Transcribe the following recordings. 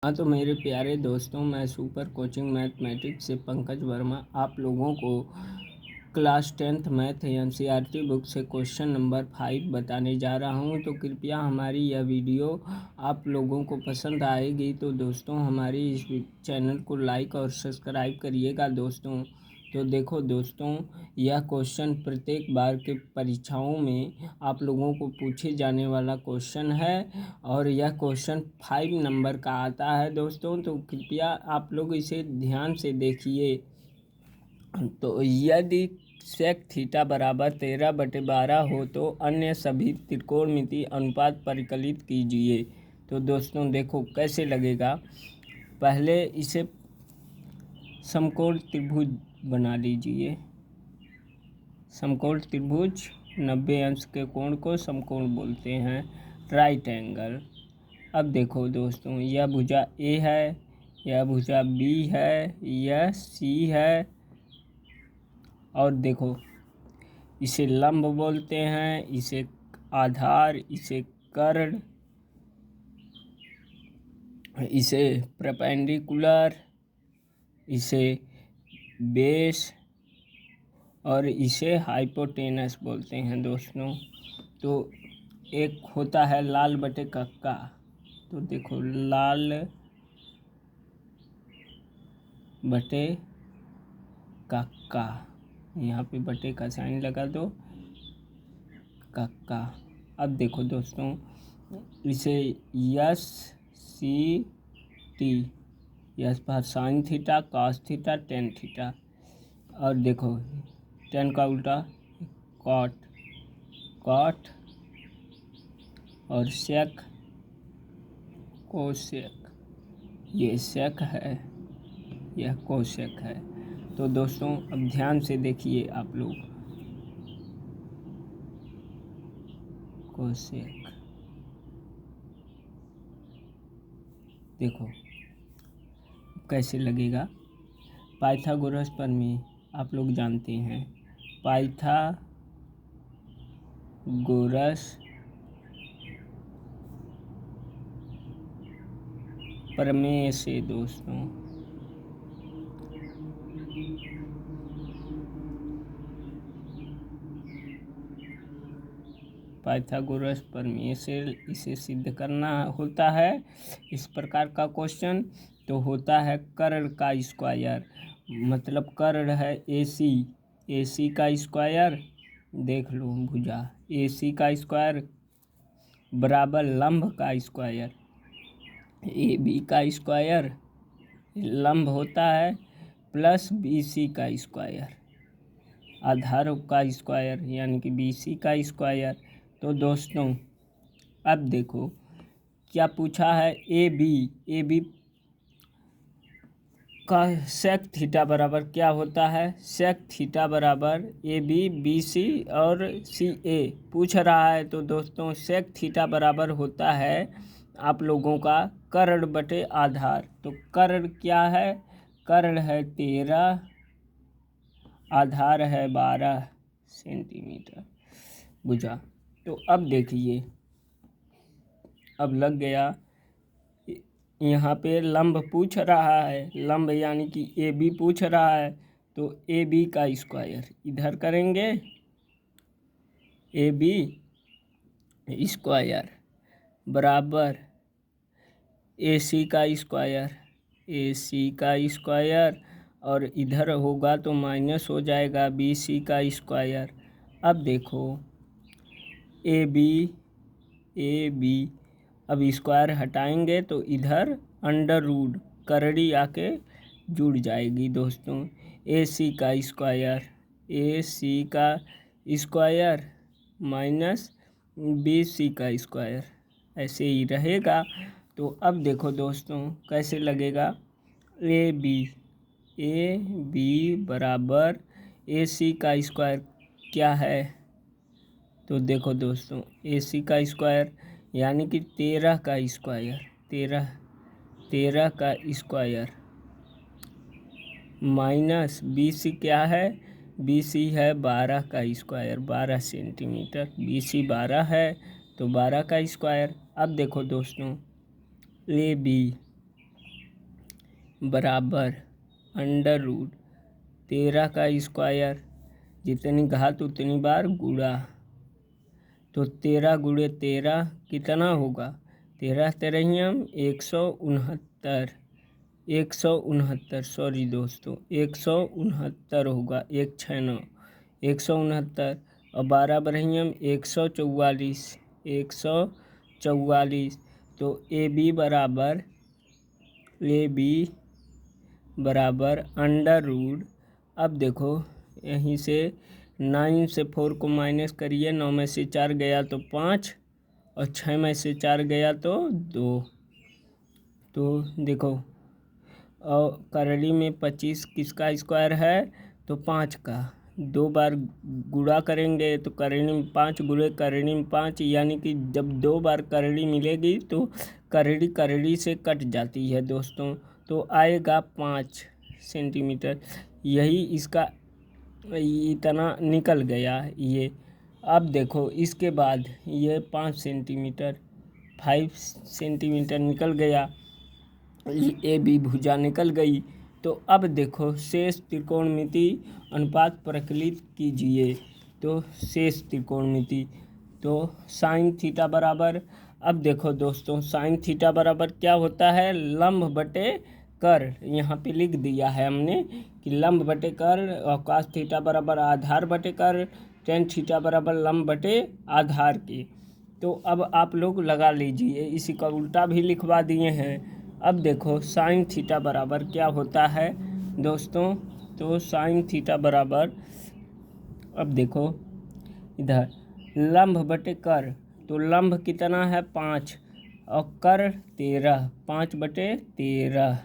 हाँ तो मेरे प्यारे दोस्तों, मैं सुपर कोचिंग मैथमेटिक्स से पंकज वर्मा आप लोगों को class 10th math NCERT book से क्वेश्चन नंबर 5 बताने जा रहा हूँ। तो कृपया हमारी यह वीडियो आप लोगों को पसंद आएगी तो दोस्तों हमारी इस चैनल को लाइक और सब्सक्राइब करिएगा दोस्तों। तो देखो दोस्तों, यह क्वेश्चन प्रत्येक बार के परीक्षाओं में आप लोगों को पूछे जाने वाला क्वेश्चन है और यह क्वेश्चन 5 नंबर का आता है दोस्तों। तो कृपया आप लोग इसे ध्यान से देखिए। तो यदि सेक थीटा बराबर 13/12 हो तो अन्य सभी त्रिकोणमिति अनुपात परिकलित कीजिए। तो दोस्तों देखो कैसे लगेगा। पहले इसे समकोण त्रिभुज बना लीजिए। समकोण त्रिभुज 90 अंश के कोण को समकोण बोलते हैं, राइट एंगल। अब देखो दोस्तों, यह भुजा ए है, यह भुजा बी है, यह सी है और देखो इसे लंब बोलते हैं, इसे आधार, इसे कर्ण, इसे परपेंडिकुलर, इसे बेस और इसे हाइपोटेनस बोलते हैं दोस्तों। तो एक होता है लाल बटे कक्का। तो देखो लाल बटे कक्का, यहाँ पे बटे का साइन लगा दो, कक्का। अब देखो दोस्तों, इसे यस सी टी, यस पर sine theta, cos theta, tan theta और देखो टेन का उल्टा कॉट, कॉट और सेक, कोसेक। ये सेक है, यह कोसेक है। तो दोस्तों अब ध्यान से देखिए आप लोग, कोसेक देखो कैसे लगेगा। पाइथागोरस प्रमेय आप लोग जानते हैं, पाइथागोरस प्रमेय से दोस्तों पाइथागोरस प्रमेय से इसे सिद्ध करना होता है। इस प्रकार का क्वेश्चन तो होता है कर्ण का स्क्वायर, मतलब कर्ण है AC, AC का स्क्वायर देख लो भुजा AC का स्क्वायर बराबर लंब का स्क्वायर AB का स्क्वायर, लंब होता है प्लस BC का स्क्वायर, आधार का स्क्वायर यानी कि BC का स्क्वायर। तो दोस्तों अब देखो क्या पूछा है, AB का सेक थीटा बराबर क्या होता है। सेक थीटा बराबर AB BC और CA पूछ रहा है। तो दोस्तों सेक थीटा बराबर होता है आप लोगों का कर्ण बटे आधार। तो कर्ण क्या है, कर्ण है 13, आधार है 12 सेंटीमीटर भुजा। तो अब देखिए, अब लग गया। यहाँ पे लंब पूछ रहा है, लंब यानी कि AB पूछ रहा है। तो AB का स्क्वायर इधर करेंगे, AB स्क्वायर बराबर AC का स्क्वायर, AC का स्क्वायर और इधर होगा तो माइनस हो जाएगा BC का स्क्वायर। अब देखो AB अब स्क्वायर हटाएंगे तो इधर अंडर रूट करड़ी आके जुड़ जाएगी दोस्तों। AC का स्क्वायर माइनस BC का स्क्वायर ऐसे ही रहेगा। तो अब देखो दोस्तों कैसे लगेगा, ए बी बराबर AC का स्क्वायर क्या है। तो देखो दोस्तों AC का स्क्वायर यानी कि 13 का स्क्वायर, 13 का स्क्वायर माइनस BC क्या है, BC है 12 का स्क्वायर, 12 सेंटीमीटर, BC 12 है तो 12 का स्क्वायर। अब देखो दोस्तों AB बराबर अंडर रूट 13 का स्क्वायर, जितनी घात उतनी बार गुणा, तो 13 गुणे 13 कितना होगा, 13 तेरहियम 169, सॉरी दोस्तों 169 होगा, 169 169, और 12 बरहियम 144, तो ए बी बराबर अंडर रूट, अब देखो यहीं से 9 से 4 को माइनस करिए, 9 में से 4 गया तो 5 और 6 में से 4 गया तो 2, तो देखो और करड़ी में 25 किसका स्क्वायर है, तो 5 का, 2 बार गुणा करेंगे तो करड़ी में 5 गुणे करड़ी में 5, यानी कि जब 2 बार करड़ी मिलेगी तो करड़ी से कट जाती है दोस्तों, तो आएगा 5 सेंटीमीटर, यही इसका इतना निकल गया ये। अब देखो इसके बाद ये 5 सेंटीमीटर निकल गया, ए बी भुजा निकल गई। तो अब देखो शेष त्रिकोणमिति अनुपात प्रकलित कीजिए, तो शेष त्रिकोणमिति, तो साइन थीटा बराबर, अब देखो दोस्तों साइन थीटा बराबर क्या होता है, लंब बटे कर, यहाँ पे लिख दिया है हमने कि लंब बटे कर, और कास थीटा बराबर आधार बटे कर, टेन थीटा बराबर लंब बटे आधार के। तो अब आप लोग लगा लीजिए, इसी का उल्टा भी लिखवा दिए हैं। अब देखो साइन थीटा बराबर क्या होता है दोस्तों, तो साइन थीटा बराबर, अब देखो इधर लंब बटे कर, तो लंब कितना है 5 और कर 13, 5/13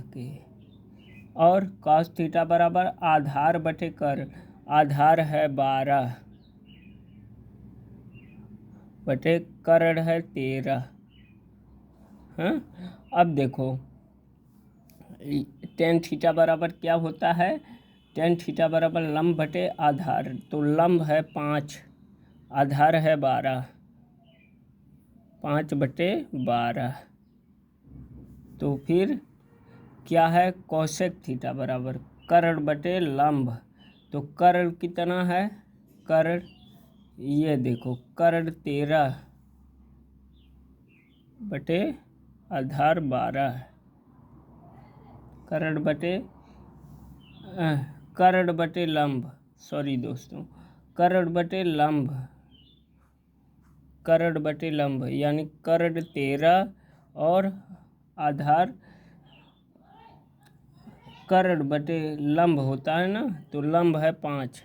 के, और cos थीटा बराबर आधार बटे कर, आधार है 12 बटे करण है 13। हाँ, अब देखो टेन थीटा बराबर क्या होता है, टेन थीटा बराबर लंब बटे आधार, तो लंब है 5, आधार है 12, 5/12, तो फिर क्या है, कोसेक थीटा बराबर कर्ण बटे लंब, तो कर्ण कितना है, कर्ण ये देखो कर्ण 13 बटे आधार 12, कर्ण बटे लंब, सॉरी दोस्तों कर्ण बटे लंब, यानी कर्ण 13 और आधार कर्ण बटे लंब होता है ना, तो लंब है 5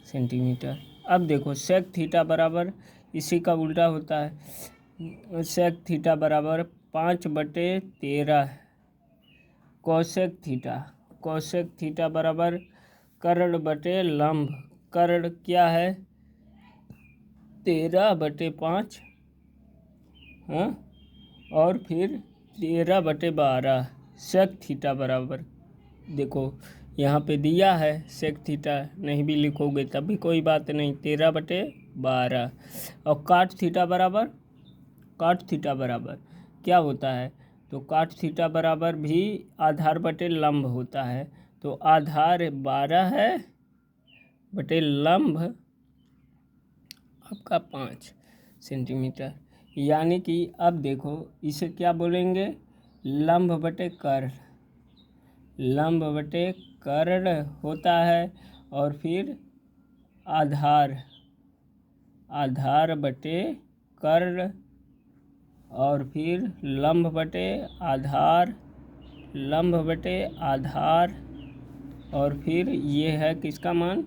सेंटीमीटर। अब देखो सेक थीटा बराबर इसी का उल्टा होता है, सेक थीटा बराबर 5/13 कोसेक थीटा बराबर कर्ण बटे लंब, कर्ण क्या है 13/5, हाँ, और फिर 13/12 सेक थीटा बराबर, देखो यहाँ पे दिया है सेक थीटा, नहीं भी लिखोगे तब भी कोई बात नहीं, 13/12, और काट थीटा बराबर क्या होता है, तो काट थीटा बराबर भी आधार बटे लंब होता है, तो आधार 12 है बटे लंब आपका 5 सेंटीमीटर, यानी कि अब देखो इसे क्या बोलेंगे, लंब बटे कर्ण होता है, और फिर आधार बटे कर्ण, और फिर लंब बटे आधार, और फिर ये है किसका मान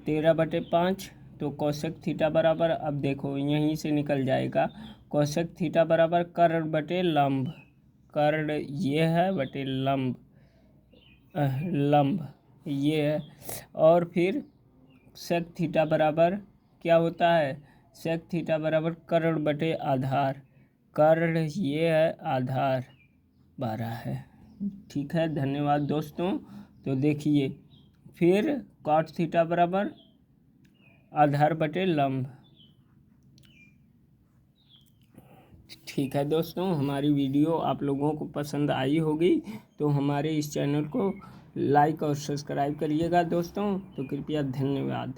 13/5, तो कोसेक थीटा बराबर, अब देखो यहीं से निकल जाएगा, कोसेक थीटा बराबर कर्ण बटे लंब, कर्ण ये है बटे लंब ये है, और फिर सेक थीटा बराबर क्या होता है, सेक थीटा बराबर कर्ण बटे आधार, कर्ण ये है आधार 12 है। ठीक है, धन्यवाद दोस्तों। तो देखिए फिर कॉट थीटा बराबर आधार बटे लंब, ठीक है दोस्तों, हमारी वीडियो आप लोगों को पसंद आई होगी तो हमारे इस चैनल को लाइक और सब्सक्राइब करिएगा दोस्तों। तो कृपया धन्यवाद।